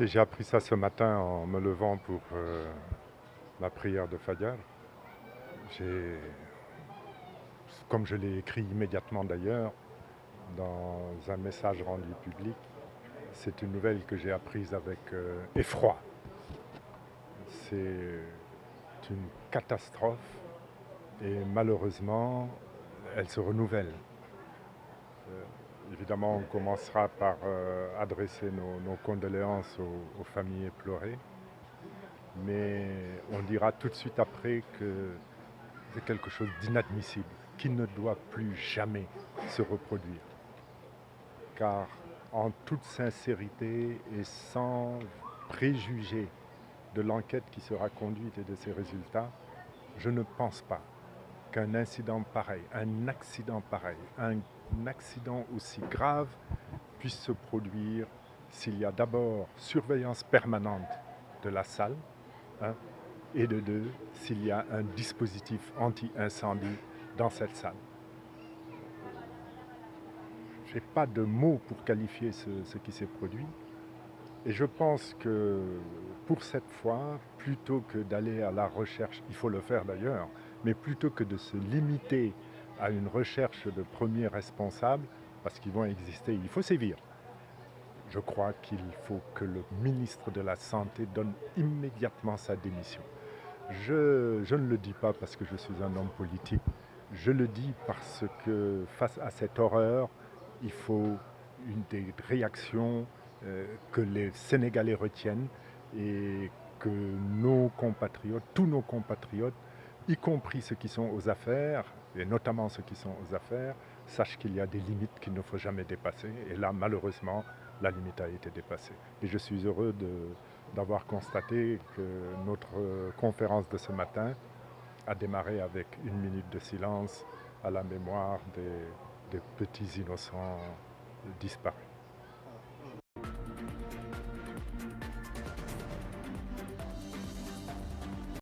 Et j'ai appris ça ce matin en me levant pour ma prière de Fajr. J'ai, comme je l'ai écrit immédiatement d'ailleurs, dans un message rendu public, c'est une nouvelle que j'ai apprise avec effroi. C'est une catastrophe et malheureusement, elle se renouvelle. Évidemment, on commencera par adresser nos condoléances aux familles éplorées, mais on dira tout de suite après que c'est quelque chose d'inadmissible, qui ne doit plus jamais se reproduire. Car en toute sincérité et sans préjuger de l'enquête qui sera conduite et de ses résultats, je ne pense pas qu'un incident pareil, un accident pareil, un accident aussi grave puisse se produire s'il y a d'abord surveillance permanente de la salle, hein, et de deux, s'il y a un dispositif anti-incendie dans cette salle. Je n'ai pas de mots pour qualifier ce qui s'est produit. Et je pense que pour cette fois, plutôt que d'aller à la recherche, il faut le faire d'ailleurs, mais plutôt que de se limiter à une recherche de premiers responsables, parce qu'ils vont exister, il faut sévir. Je crois qu'il faut que le ministre de la Santé donne immédiatement sa démission. Je ne le dis pas parce que je suis un homme politique, je le dis parce que face à cette horreur, il faut des réactions que les Sénégalais retiennent et que nos compatriotes, tous nos compatriotes, y compris ceux qui sont aux affaires, et notamment ceux qui sont aux affaires, sachent qu'il y a des limites qu'il ne faut jamais dépasser. Et là, malheureusement, la limite a été dépassée. Et je suis heureux d'avoir constaté que notre conférence de ce matin a démarré avec une minute de silence à la mémoire des petits innocents disparus.